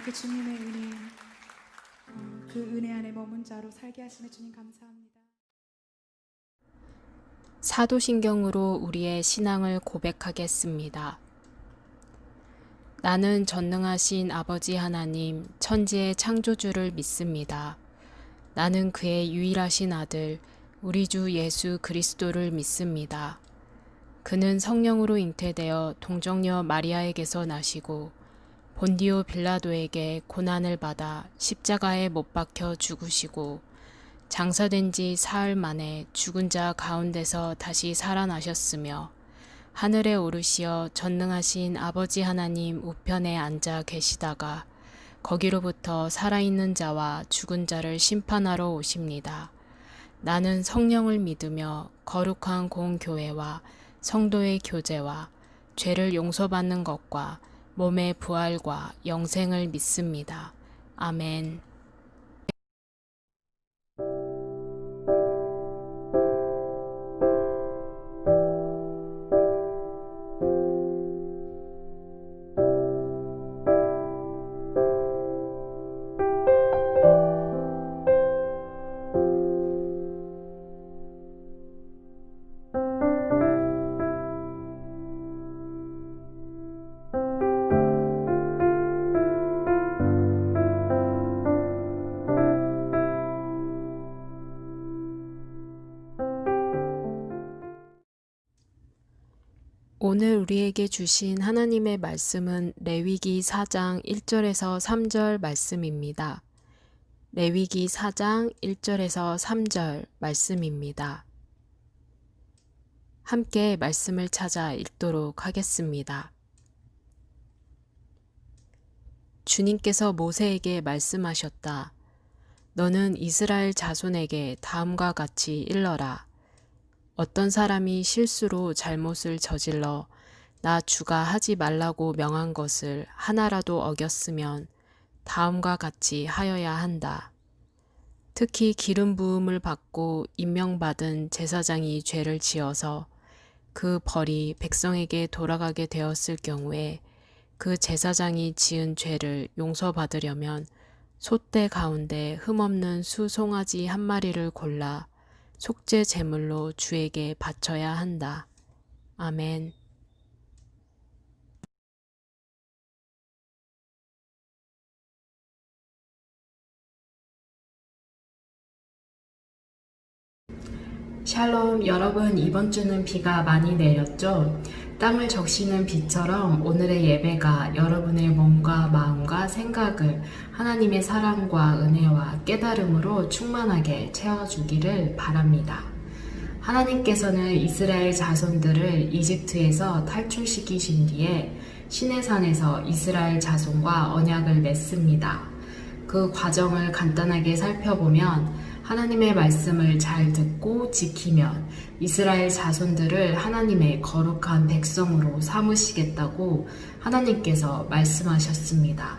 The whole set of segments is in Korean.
그 주님의 은혜, 그 은혜 안에 머문 자로 살게 하시는 주님 감사합니다. 사도신경으로 우리의 신앙을 고백하겠습니다. 나는 전능하신 아버지 하나님, 천지의 창조주를 믿습니다. 나는 그의 유일하신 아들, 우리 주 예수 그리스도를 믿습니다. 그는 성령으로 잉태되어 동정녀 마리아에게서 나시고 본디오 빌라도에게 고난을 받아 십자가에 못 박혀 죽으시고 장사된 지 사흘 만에 죽은 자 가운데서 다시 살아나셨으며 하늘에 오르시어 전능하신 아버지 하나님 우편에 앉아 계시다가 거기로부터 살아있는 자와 죽은 자를 심판하러 오십니다. 나는 성령을 믿으며 거룩한 공교회와 성도의 교제와 죄를 용서받는 것과 몸의 부활과 영생을 믿습니다. 아멘. 오늘 우리에게 주신 하나님의 말씀은 레위기 4장 1절에서 3절 말씀입니다. 레위기 4장 1절에서 3절 말씀입니다. 함께 말씀을 찾아 읽도록 하겠습니다. 주님께서 모세에게 말씀하셨다. 너는 이스라엘 자손에게 다음과 같이 일러라. 어떤 사람이 실수로 잘못을 저질러 나 주가 하지 말라고 명한 것을 하나라도 어겼으면 다음과 같이 하여야 한다. 특히 기름 부음을 받고 임명받은 제사장이 죄를 지어서 그 벌이 백성에게 돌아가게 되었을 경우에 그 제사장이 지은 죄를 용서받으려면 솥대 가운데 흠없는 수 송아지 한 마리를 골라 속죄 제물로 주에게 바쳐야 한다. 아멘. 샬롬, 여러분, 이번 주는 비가 많이 내렸죠? 땅을 적시는 비처럼 오늘의 예배가 여러분의 몸과 마음과 생각을 하나님의 사랑과 은혜와 깨달음으로 충만하게 채워주기를 바랍니다. 하나님께서는 이스라엘 자손들을 이집트에서 탈출시키신 뒤에 시내산에서 이스라엘 자손과 언약을 맺습니다. 그 과정을 간단하게 살펴보면 하나님의 말씀을 잘 듣고 지키면 이스라엘 자손들을 하나님의 거룩한 백성으로 삼으시겠다고 하나님께서 말씀하셨습니다.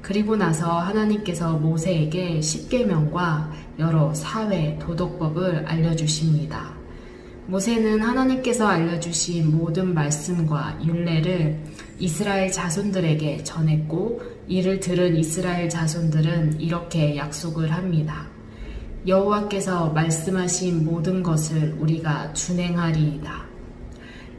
그리고 나서 하나님께서 모세에게 십계명과 여러 사회 도덕법을 알려주십니다. 모세는 하나님께서 알려주신 모든 말씀과 율례를 이스라엘 자손들에게 전했고 이를 들은 이스라엘 자손들은 이렇게 약속을 합니다. 여호와께서 말씀하신 모든 것을 우리가 준행하리이다.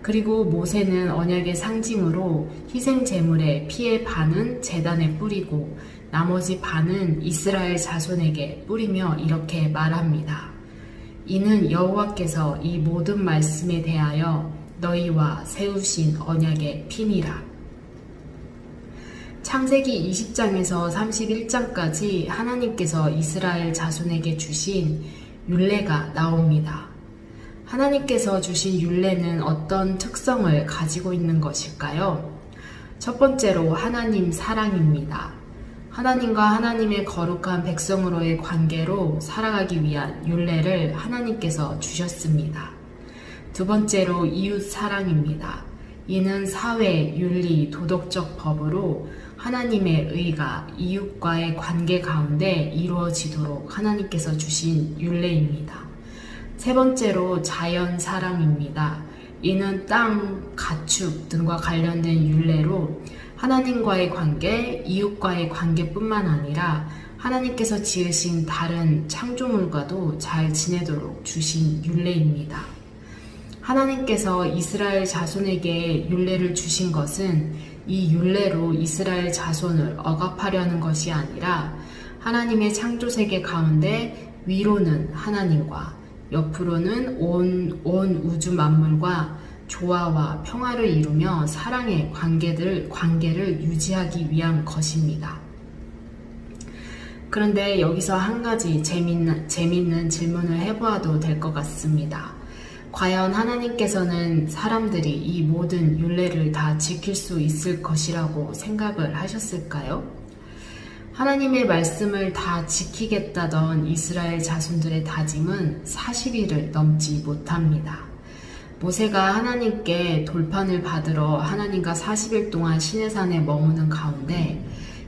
그리고 모세는 언약의 상징으로 희생 제물의 피의 반은 제단에 뿌리고 나머지 반은 이스라엘 자손에게 뿌리며 이렇게 말합니다. 이는 여호와께서 이 모든 말씀에 대하여 너희와 세우신 언약의 피니라. 창세기 20장에서 31장까지 하나님께서 이스라엘 자손에게 주신 율례가 나옵니다. 하나님께서 주신 율례는 어떤 특성을 가지고 있는 것일까요? 첫 번째로 하나님 사랑입니다. 하나님과 하나님의 거룩한 백성으로의 관계로 살아가기 위한 율례를 하나님께서 주셨습니다. 두 번째로 이웃 사랑입니다. 이는 사회, 윤리, 도덕적 법으로 하나님의 의가 이웃과의 관계 가운데 이루어지도록 하나님께서 주신 율례입니다. 세 번째로 자연 사랑입니다. 이는 땅, 가축 등과 관련된 율례로 하나님과의 관계, 이웃과의 관계뿐만 아니라 하나님께서 지으신 다른 창조물과도 잘 지내도록 주신 율례입니다. 하나님께서 이스라엘 자손에게 율례를 주신 것은 이 율례로 이스라엘 자손을 억압하려는 것이 아니라 하나님의 창조세계 가운데 위로는 하나님과 옆으로는 온 우주 만물과 조화와 평화를 이루며 사랑의 관계를 유지하기 위한 것입니다. 그런데 여기서 한 가지 재밌는 질문을 해보아도 될 것 같습니다. 과연 하나님께서는 사람들이 이 모든 율례를 다 지킬 수 있을 것이라고 생각을 하셨을까요? 하나님의 말씀을 다 지키겠다던 이스라엘 자손들의 다짐은 40일을 넘지 못합니다. 모세가 하나님께 돌판을 받으러 하나님과 40일 동안 시내산에 머무는 가운데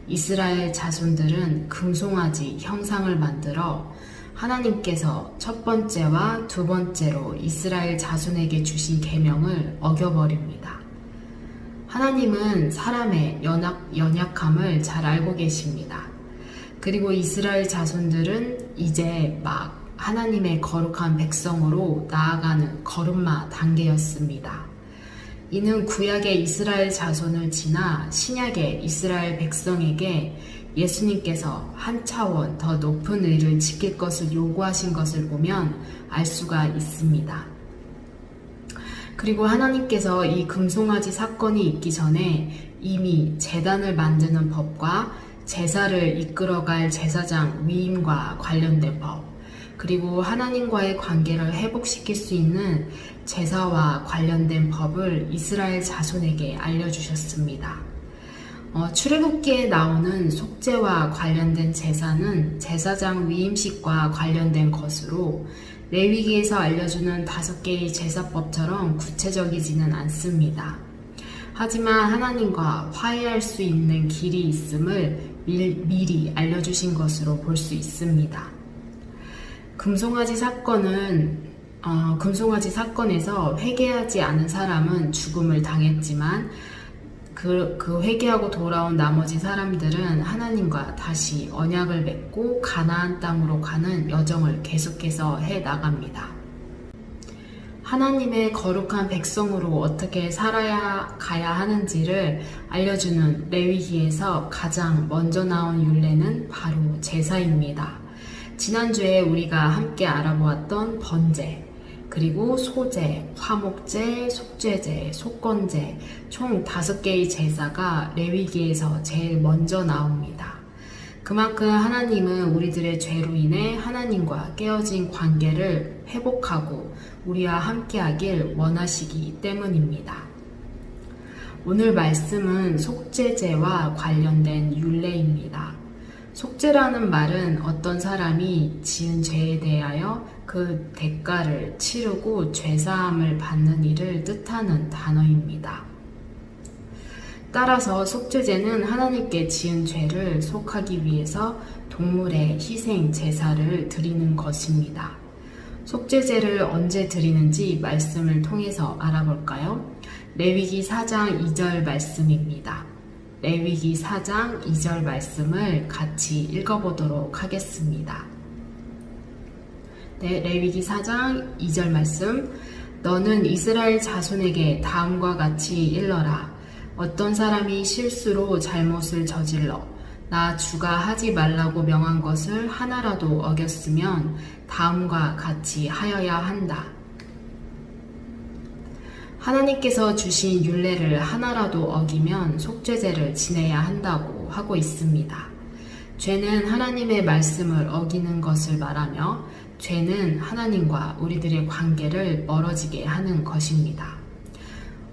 이스라엘 자손들은 금송아지 형상을 만들어 하나님께서 첫 번째와 두 번째로 이스라엘 자손에게 주신 계명을 어겨버립니다. 하나님은 사람의 연약함을 잘 알고 계십니다. 그리고 이스라엘 자손들은 이제 막 하나님의 거룩한 백성으로 나아가는 걸음마 단계였습니다. 이는 구약의 이스라엘 자손을 지나 신약의 이스라엘 백성에게 예수님께서 한 차원 더 높은 의를 지킬 것을 요구하신 것을 보면 알 수가 있습니다. 그리고 하나님께서 이 금송아지 사건이 있기 전에 이미 제단을 만드는 법과 제사를 이끌어갈 제사장 위임과 관련된 법, 그리고 하나님과의 관계를 회복시킬 수 있는 제사와 관련된 법을 이스라엘 자손에게 알려주셨습니다. 출애굽기에 나오는 속죄와 관련된 제사는 제사장 위임식과 관련된 것으로 레위기에서 알려주는 5개의 제사법처럼 구체적이지는 않습니다. 하지만 하나님과 화해할 수 있는 길이 있음을 미리 알려주신 것으로 볼 수 있습니다. 금송아지 사건에서 회개하지 않은 사람은 죽음을 당했지만 그 회개하고 돌아온 나머지 사람들은 하나님과 다시 언약을 맺고 가나안 땅으로 가는 여정을 계속해서 해 나갑니다. 하나님의 거룩한 백성으로 어떻게 가야 하는지를 알려주는 레위기에서 가장 먼저 나온 율례는 바로 제사입니다. 지난주에 우리가 함께 알아보았던 번제, 그리고 소제, 화목제, 속죄제, 속건제 총 5개의 제사가 레위기에서 제일 먼저 나옵니다. 그만큼 하나님은 우리들의 죄로 인해 하나님과 깨어진 관계를 회복하고 우리와 함께하길 원하시기 때문입니다. 오늘 말씀은 속죄제와 관련된 율례입니다. 속죄라는 말은 어떤 사람이 지은 죄에 대하여 그 대가를 치르고 죄사함을 받는 일을 뜻하는 단어입니다. 따라서 속죄제는 하나님께 지은 죄를 속하기 위해서 동물의 희생 제사를 드리는 것입니다. 속죄제를 언제 드리는지 말씀을 통해서 알아볼까요? 레위기 4장 2절 말씀입니다. 레위기 4장 2절 말씀을 같이 읽어보도록 하겠습니다. 네, 레위기 4장 2절 말씀. 너는 이스라엘 자손에게 다음과 같이 일러라. 어떤 사람이 실수로 잘못을 저질러 나 주가 하지 말라고 명한 것을 하나라도 어겼으면 다음과 같이 하여야 한다. 하나님께서 주신 율례를 하나라도 어기면 속죄제를 지내야 한다고 하고 있습니다. 죄는 하나님의 말씀을 어기는 것을 말하며 죄는 하나님과 우리들의 관계를 멀어지게 하는 것입니다.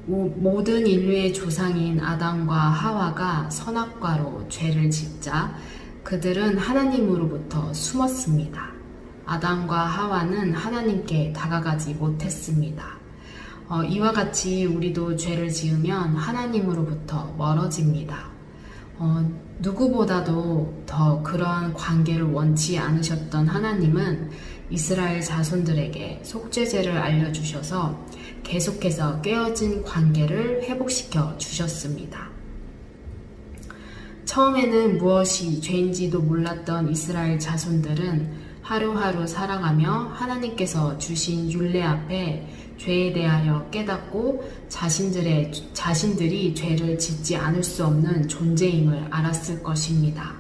모든 인류의 조상인 아담과 하와가 선악과로 죄를 짓자 그들은 하나님으로부터 숨었습니다. 아담과 하와는 하나님께 다가가지 못했습니다. 이와 같이 우리도 죄를 지으면 하나님으로부터 멀어집니다. 누구보다도 더 그러한 관계를 원치 않으셨던 하나님은 이스라엘 자손들에게 속죄제를 알려주셔서 계속해서 깨어진 관계를 회복시켜 주셨습니다. 처음에는 무엇이 죄인지도 몰랐던 이스라엘 자손들은 하루하루 살아가며 하나님께서 주신 율례 앞에 죄에 대하여 깨닫고 자신들이 죄를 짓지 않을 수 없는 존재임을 알았을 것입니다.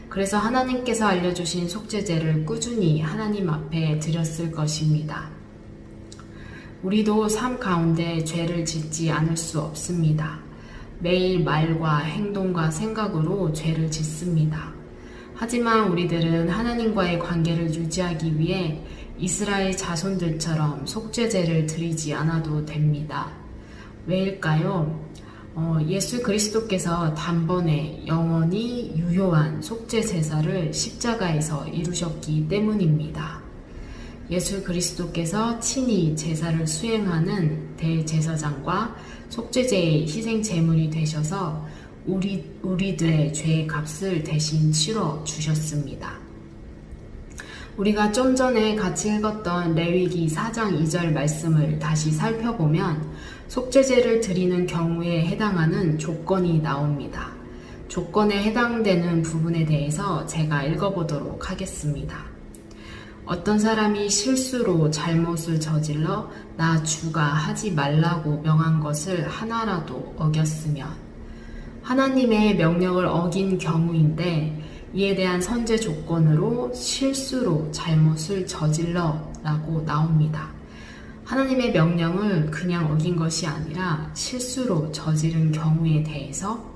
그래서 하나님께서 알려주신 속죄제를 꾸준히 하나님 앞에 드렸을 것입니다. 우리도 삶 가운데 죄를 짓지 않을 수 없습니다. 매일 말과 행동과 생각으로 죄를 짓습니다. 하지만 우리들은 하나님과의 관계를 유지하기 위해 이스라엘 자손들처럼 속죄제를 드리지 않아도 됩니다. 왜일까요? 예수 그리스도께서 단번에 영원히 유효한 속죄 제사를 십자가에서 이루셨기 때문입니다. 예수 그리스도께서 친히 제사를 수행하는 대제사장과 속죄제의 희생 제물이 되셔서 우리들의 죄의 값을 대신 치러 주셨습니다. 우리가 좀 전에 같이 읽었던 레위기 4장 2절 말씀을 다시 살펴보면 속죄제를 드리는 경우에 해당하는 조건이 나옵니다. 조건에 해당되는 부분에 대해서 제가 읽어보도록 하겠습니다. 어떤 사람이 실수로 잘못을 저질러 나 주가 하지 말라고 명한 것을 하나라도 어겼으면, 하나님의 명령을 어긴 경우인데 이에 대한 선제 조건으로 실수로 잘못을 저질러 라고 나옵니다. 하나님의 명령을 그냥 어긴 것이 아니라 실수로 저지른 경우에 대해서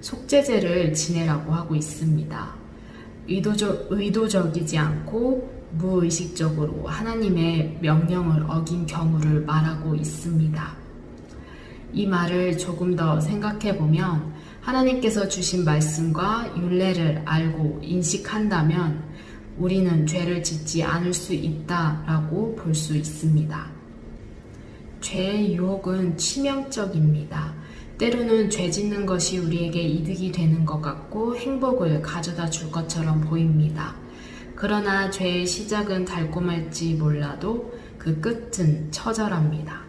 속죄제를 지내라고 하고 있습니다. 의도적이지 않고 무의식적으로 하나님의 명령을 어긴 경우를 말하고 있습니다. 이 말을 조금 더 생각해 보면 하나님께서 주신 말씀과 율례를 알고 인식한다면 우리는 죄를 짓지 않을 수 있다라고 볼 수 있습니다. 죄의 유혹은 치명적입니다. 때로는 죄 짓는 것이 우리에게 이득이 되는 것 같고 행복을 가져다 줄 것처럼 보입니다. 그러나 죄의 시작은 달콤할지 몰라도 그 끝은 처절합니다.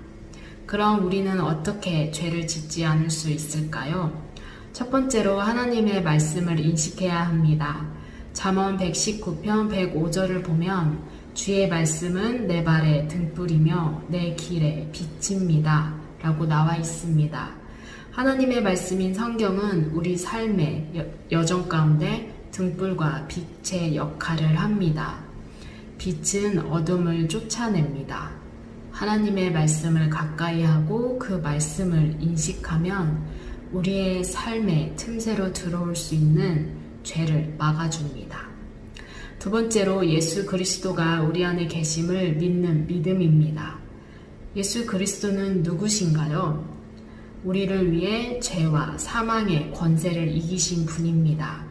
그럼 우리는 어떻게 죄를 짓지 않을 수 있을까요? 첫 번째로 하나님의 말씀을 인식해야 합니다. 잠언 119편 105절을 보면 주의 말씀은 내 발에 등불이며 내 길에 빛입니다 라고 나와 있습니다. 하나님의 말씀인 성경은 우리 삶의 여정 가운데 등불과 빛의 역할을 합니다. 빛은 어둠을 쫓아냅니다. 하나님의 말씀을 가까이 하고 그 말씀을 인식하면 우리의 삶의 틈새로 들어올 수 있는 죄를 막아줍니다. 두 번째로 예수 그리스도가 우리 안에 계심을 믿는 믿음입니다. 예수 그리스도는 누구신가요? 우리를 위해 죄와 사망의 권세를 이기신 분입니다.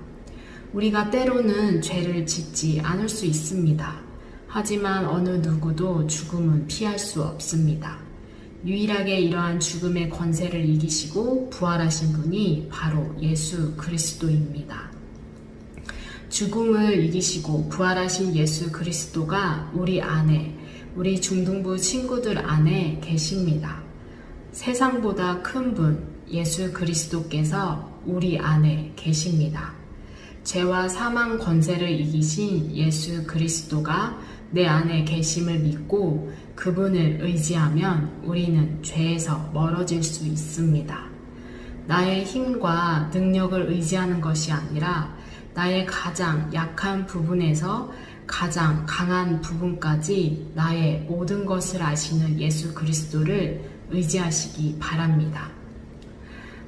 우리가 때로는 죄를 짓지 않을 수 있습니다. 하지만 어느 누구도 죽음은 피할 수 없습니다. 유일하게 이러한 죽음의 권세를 이기시고 부활하신 분이 바로 예수 그리스도입니다. 죽음을 이기시고 부활하신 예수 그리스도가 우리 안에, 우리 중등부 친구들 안에 계십니다. 세상보다 큰 분, 예수 그리스도께서 우리 안에 계십니다. 죄와 사망 권세를 이기신 예수 그리스도가 내 안에 계심을 믿고 그분을 의지하면 우리는 죄에서 멀어질 수 있습니다. 나의 힘과 능력을 의지하는 것이 아니라 나의 가장 약한 부분에서 가장 강한 부분까지 나의 모든 것을 아시는 예수 그리스도를 의지하시기 바랍니다.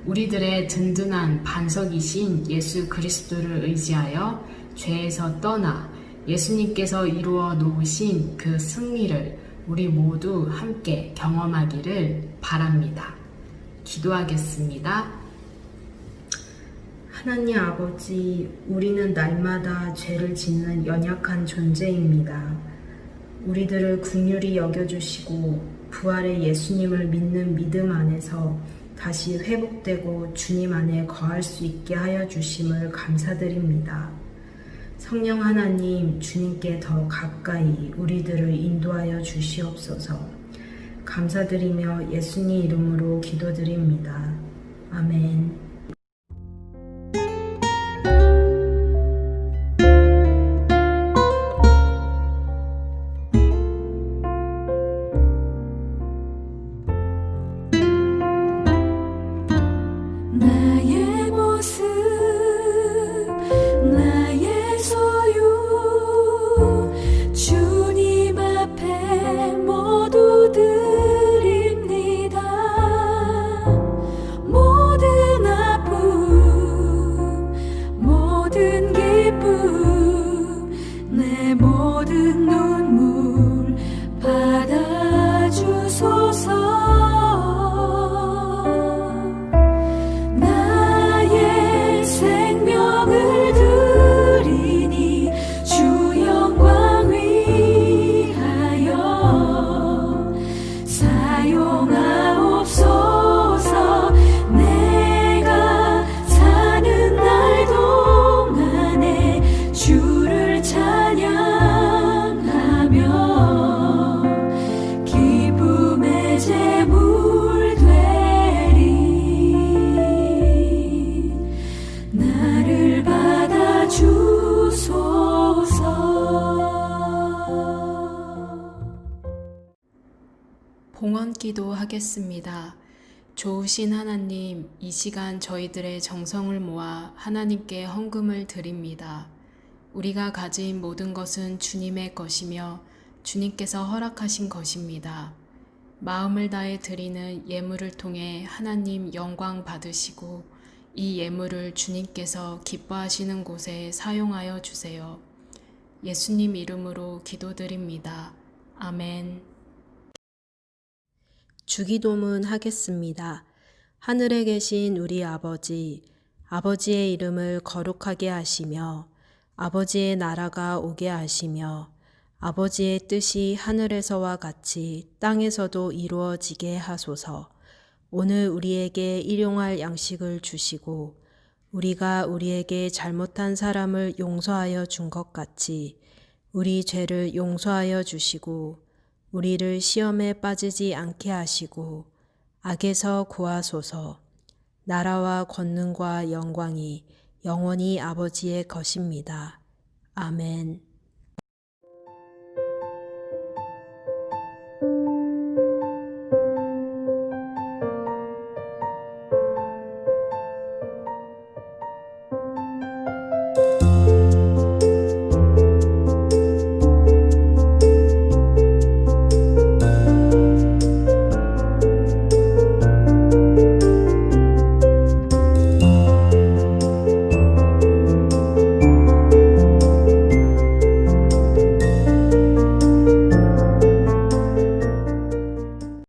우리들의 든든한 반석이신 예수 그리스도를 의지하여 죄에서 떠나 예수님께서 이루어 놓으신 그 승리를 우리 모두 함께 경험하기를 바랍니다. 기도하겠습니다. 하나님 아버지, 우리는 날마다 죄를 짓는 연약한 존재입니다. 우리들을 긍휼히 여겨주시고 부활의 예수님을 믿는 믿음 안에서 다시 회복되고 주님 안에 거할 수 있게 하여 주심을 감사드립니다. 성령 하나님, 주님께 더 가까이 우리들을 인도하여 주시옵소서. 감사드리며 예수님 이름으로 기도드립니다. 아멘. 나의 생명을 드리니 주 영광 위하여 사용하옵소서. 내가 사는 날 동안에 주를 찬양하며 기쁨의 제물 되리. 나를 받아 주소서. 봉헌기도 하겠습니다. 좋으신 하나님, 이 시간 저희들의 정성을 모아 하나님께 헌금을 드립니다. 우리가 가진 모든 것은 주님의 것이며 주님께서 허락하신 것입니다. 마음을 다해 드리는 예물을 통해 하나님 영광 받으시고 이 예물을 주님께서 기뻐하시는 곳에 사용하여 주세요. 예수님 이름으로 기도드립니다. 아멘. 주기도문 하겠습니다. 하늘에 계신 우리 아버지, 아버지의 이름을 거룩하게 하시며 아버지의 나라가 오게 하시며 아버지의 뜻이 하늘에서와 같이 땅에서도 이루어지게 하소서. 오늘 우리에게 일용할 양식을 주시고 우리가 우리에게 잘못한 사람을 용서하여 준 것 같이 우리 죄를 용서하여 주시고 우리를 시험에 빠지지 않게 하시고 악에서 구하소서. 나라와 권능과 영광이 영원히 아버지의 것입니다. 아멘.